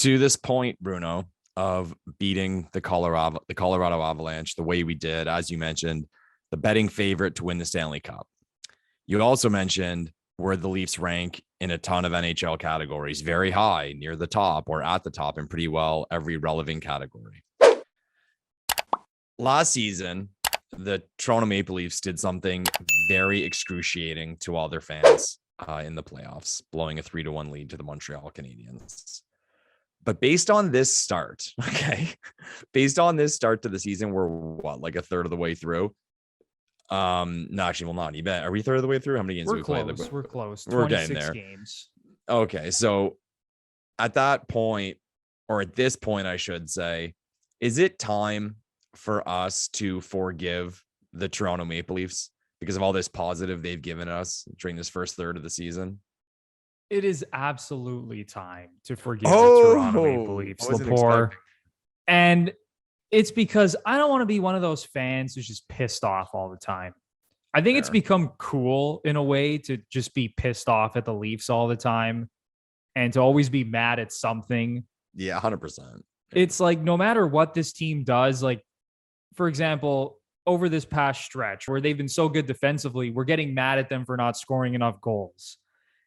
to this point, Bruno, of beating the Colorado Avalanche the way we did, as you mentioned, the betting favorite to win the Stanley Cup. You also mentioned where the Leafs rank in a ton of NHL categories, very high, near the top or at the top in pretty well every relevant category. Last season, the Toronto Maple Leafs did something very excruciating to all their fans in the playoffs, blowing a 3-1 lead to the Montreal Canadiens. But based on this start, based on this start to the season, we're like a third of the way through. No, actually, well, not even. Are we a third of the way through? How many games do we play? We're close. We're getting there. Games. Okay, so at that point, or at this point, I should say, is it time for us to forgive the Toronto Maple Leafs because of all this positive they've given us during this first third of the season? It is absolutely time to forgive the Toronto Maple Leafs, Lepore. And it's because I don't want to be one of those fans who's just pissed off all the time. I think it's become cool in a way to just be pissed off at the Leafs all the time and to always be mad at something. Yeah, 100%. It's like no matter what this team does, like, for example, over this past stretch where they've been so good defensively, we're getting mad at them for not scoring enough goals.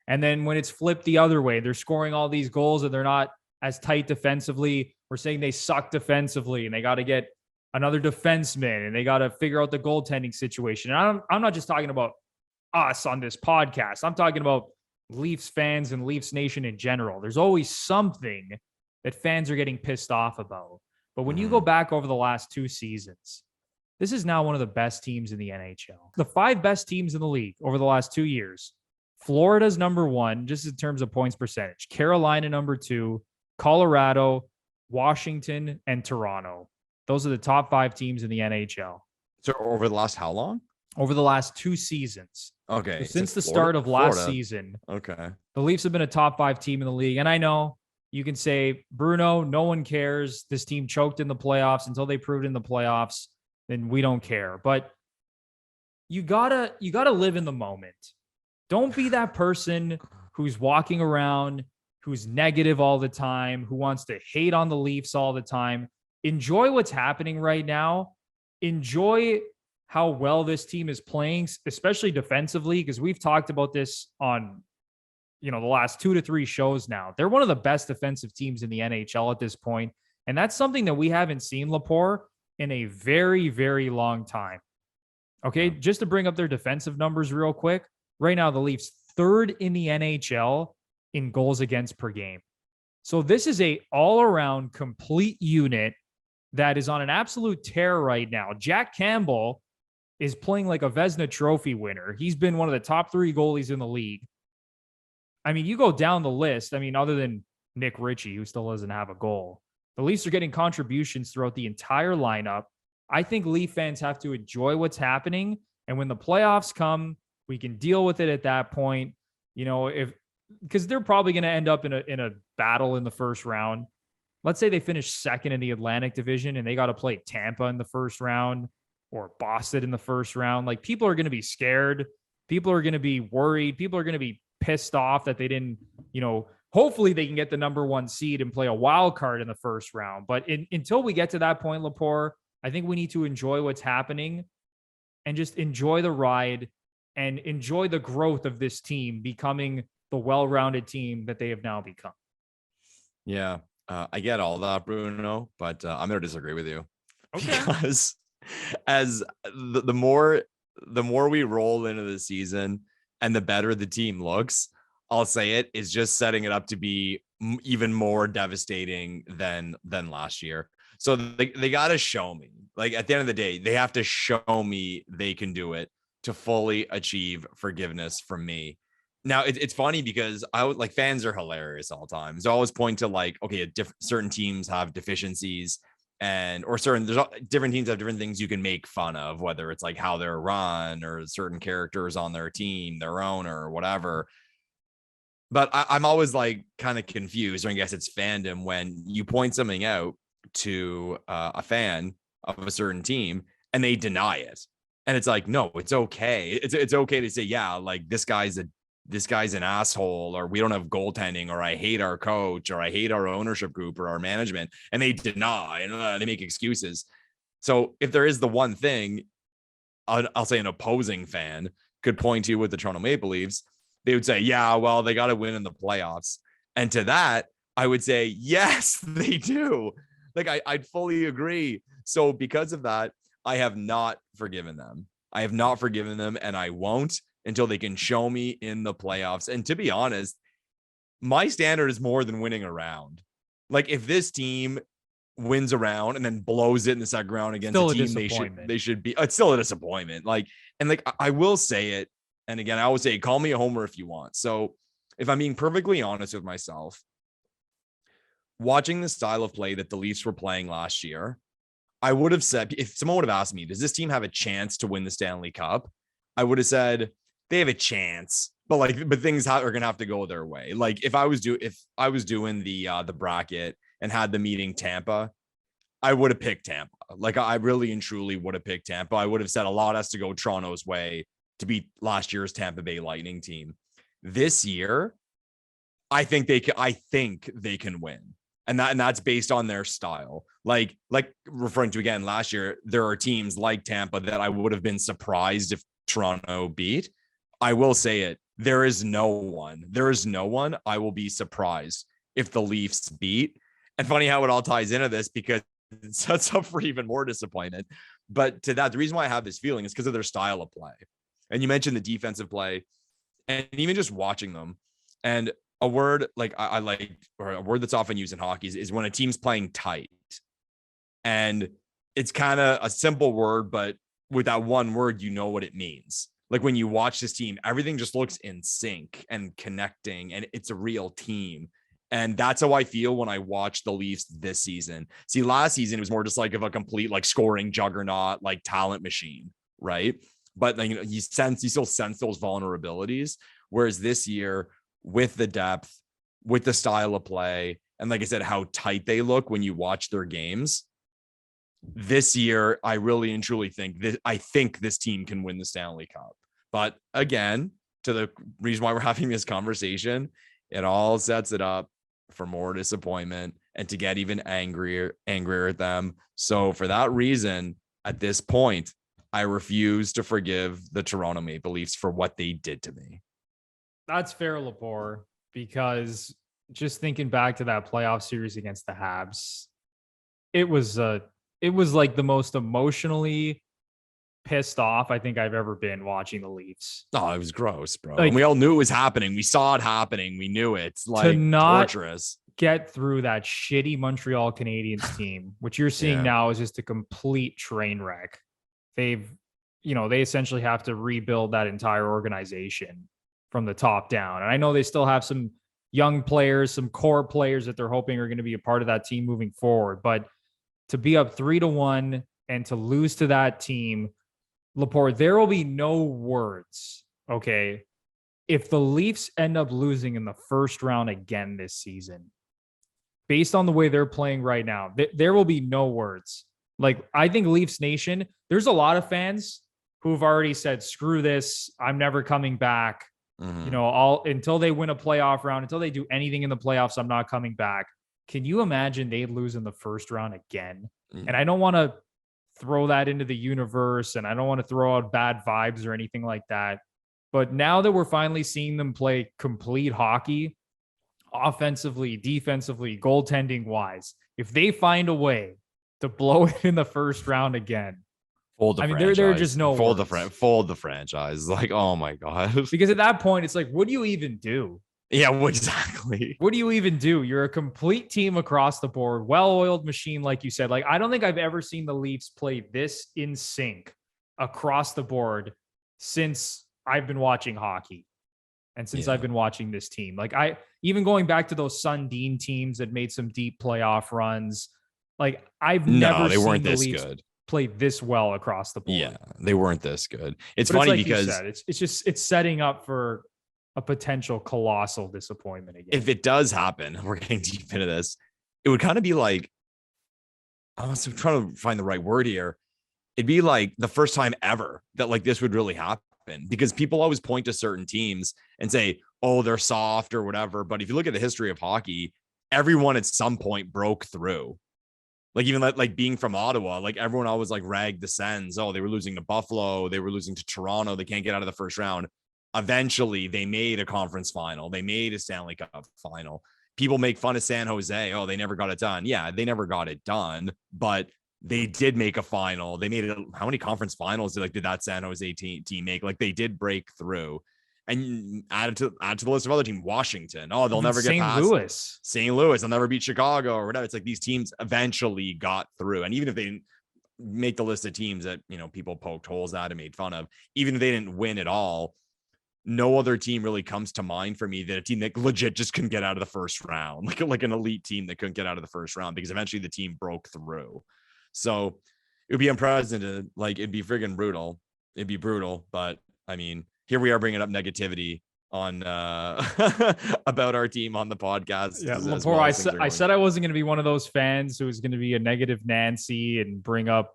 And then when it's flipped the other way, they're scoring all these goals and they're not as tight defensively. We're saying they suck defensively and they got to get another defenseman and they got to figure out the goaltending situation. And I'm not just talking about us on this podcast. I'm talking about Leafs fans and Leafs Nation in general. There's always something that fans are getting pissed off about. But when you go back over the last 2 seasons, this is now one of the best teams in the NHL. The 5 best teams in the league over the last 2 years. Florida's number 1, just in terms of points percentage. Carolina, number 2. Colorado, Washington, and Toronto. Those are the top 5 teams in the NHL. So over the last how long? Over the last 2 seasons. Okay. So since the start of last season. Okay. The Leafs have been a top 5 team in the league. And I know you can say, Bruno, no one cares. This team choked in the playoffs until they proved in the playoffs. Then we don't care. But you gotta live in the moment. Don't be that person who's walking around, who's negative all the time, who wants to hate on the Leafs all the time. Enjoy what's happening right now. Enjoy how well this team is playing, especially defensively, because we've talked about this on, the last 2 to 3 shows now. They're one of the best defensive teams in the NHL at this point, and that's something that we haven't seen, Lepore, in a very, very long time. Okay, just to bring up their defensive numbers real quick. Right now, the Leafs 3rd in the NHL in goals against per game. So this is a all-around complete unit that is on an absolute tear right now. Jack Campbell is playing like a Vezina Trophy winner. He's been one of the top 3 goalies in the league. I mean, you go down the list. I mean, other than Nick Ritchie, who still doesn't have a goal, the Leafs are getting contributions throughout the entire lineup. I think Leaf fans have to enjoy what's happening. And when the playoffs come, we can deal with it at that point. Because they're probably going to end up in a battle in the first round. Let's say they finish 2nd in the Atlantic Division and they got to play Tampa in the first round or Boston in the first round. Like, people are going to be scared. People are going to be worried. People are going to be pissed off that they didn't, hopefully they can get the number 1 seed and play a wild card in the first round. But until we get to that point, Lepore, I think we need to enjoy what's happening and just enjoy the ride and enjoy the growth of this team becoming the well-rounded team that they have now become. Yeah, I get all that, Bruno, but I'm going to disagree with you. Okay. Because as the more we roll into the season and the better the team looks, I'll say it is just setting it up to be even more devastating than last year. So they got to show me, like, at the end of the day, they have to show me they can do it to fully achieve forgiveness from me. Now it's funny because fans are hilarious all the time. They always point to certain teams have deficiencies there's different teams have different things you can make fun of, whether it's like how they're run or certain characters on their team, their owner or whatever. But I'm always kind of confused, or I guess it's fandom, when you point something out to a fan of a certain team and they deny it. And it's like, no, it's okay. It's okay to say, yeah, like, this guy's a this guy's an asshole, or we don't have goaltending, or I hate our coach, or I hate our ownership group or our management, and they deny and they make excuses. So if there is the one thing I'll say an opposing fan could point to with the Toronto Maple Leafs, they would say, yeah, well, they got to win in the playoffs. And to that, I would say, yes, they do. Like, I'd fully agree. So because of that, I have not forgiven them. I have not forgiven them, and I won't until they can show me in the playoffs. And to be honest, my standard is more than winning a round. Like, if this team wins a round and then blows it in the second round against a team they should be, it's still a disappointment. Like, and like, I will say it. And again, I always say, call me a homer if you want. So if I'm being perfectly honest with myself, watching the style of play that the Leafs were playing last year, I would have said, if someone would have asked me, does this team have a chance to win the Stanley Cup? I would have said they have a chance, but things are going to have to go their way. Like, if I was doing the bracket and had them meeting Tampa, I would have picked Tampa. Like, I really and truly would have picked Tampa. I would have said a lot has to go Toronto's way to beat last year's Tampa Bay Lightning team. This year, I think they can win. And that's based on their style. Like referring to, again, last year, there are teams like Tampa that I would have been surprised if Toronto beat. I will say it. There is no one I will be surprised if the Leafs beat. And funny how it all ties into this, because it sets up for even more disappointment. But to that, the reason why I have this feeling is because of their style of play. And you mentioned the defensive play, and even just watching them. And a word like I like, or a word that's often used in hockey is when a team's playing tight. And it's kind of a simple word, but with that one word, you know what it means. Like, when you watch this team, everything just looks in sync and connecting, and it's a real team. And that's how I feel when I watch the Leafs this season. See, last season, it was more just like of a complete, like, scoring juggernaut, like talent machine, right? But you know, you still sense those vulnerabilities. Whereas this year, with the depth, with the style of play, and like I said, how tight they look when you watch their games, this year, I really and truly think this team can win the Stanley Cup. But again, to the reason why we're having this conversation, it all sets it up for more disappointment and to get even angrier at them. So for that reason, at this point, I refuse to forgive the Toronto Maple Leafs for what they did to me. That's fair, Lepore, because just thinking back to that playoff series against the Habs, it was like the most emotionally pissed off I think I've ever been watching the Leafs. Oh, it was gross, bro. Like, and we all knew it was happening. We saw it happening. We knew it. It's like, to not torturous. Get through that shitty Montreal Canadiens team, which you're seeing now is just a complete train wreck. They essentially have to rebuild that entire organization from the top down. And I know they still have some young players, some core players that they're hoping are going to be a part of that team moving forward. But to be up 3-1 and to lose to that team, Lepore, there will be no words, okay, if the Leafs end up losing in the first round again this season. Based on the way they're playing right now, there will be no words. Like, I think Leafs Nation, there's a lot of fans who've already said, screw this, I'm never coming back. Mm-hmm. You know, until they win a playoff round, until they do anything in the playoffs, I'm not coming back. Can you imagine they lose in the first round again? Mm-hmm. And I don't want to throw that into the universe, and I don't want to throw out bad vibes or anything like that. But now that we're finally seeing them play complete hockey, offensively, defensively, goaltending wise, if they find a way to blow it in the first round again, fold the franchise. There are just no fold the franchise. Like, oh my god! Because at that point, it's like, what do you even do? Yeah, exactly. What do you even do? You're a complete team across the board, well-oiled machine, like you said. Like, I don't think I've ever seen the Leafs play this in sync across the board since I've been watching hockey and since I've been watching this team. Like, even going back to those Sundin teams that made some deep playoff runs, like, I've never seen the Leafs play this well across the board. Yeah, they weren't this good. It's funny like because it's setting up for a potential colossal disappointment again. If it does happen, we're getting deep into this, it would kind of be like, I'm trying to find the right word here. It'd be like the first time ever that like this would really happen. happen, because people always point to certain teams and say, oh, they're soft or whatever. But if you look at the history of hockey, everyone at some point broke through. Like even like being from Ottawa, like everyone always like ragged the Sens. Oh, they were losing to Buffalo. They were losing to Toronto. They can't get out of the first round. Eventually they made a conference final. They made a Stanley Cup final. People make fun of San Jose. Oh, they never got it done. Yeah, they never got it done, but they did make a final. They made it. How many conference finals did that San Jose team make? Like they did break through. And add to the list of other teams, Washington. Oh, they'll never get past St. Louis. They'll never beat Chicago or whatever. It's like these teams eventually got through. And even if they didn't make the list of teams that, people poked holes at and made fun of, even if they didn't win at all, no other team really comes to mind for me that a team that legit just couldn't get out of the first round, like an elite team that couldn't get out of the first round, because eventually the team broke through. So it would be unprecedented. Like it'd be friggin' brutal. It'd be brutal. But I mean, here we are bringing up negativity on about our team on the podcast. Yeah, Lepore, I said I wasn't going to be one of those fans who was going to be a negative Nancy and bring up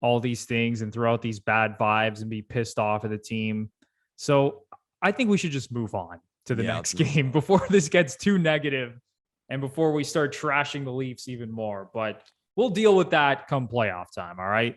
all these things and throw out these bad vibes and be pissed off at the team. So I think we should just move on to the next game before this gets too negative and before we start trashing the Leafs even more. But we'll deal with that come playoff time. All right.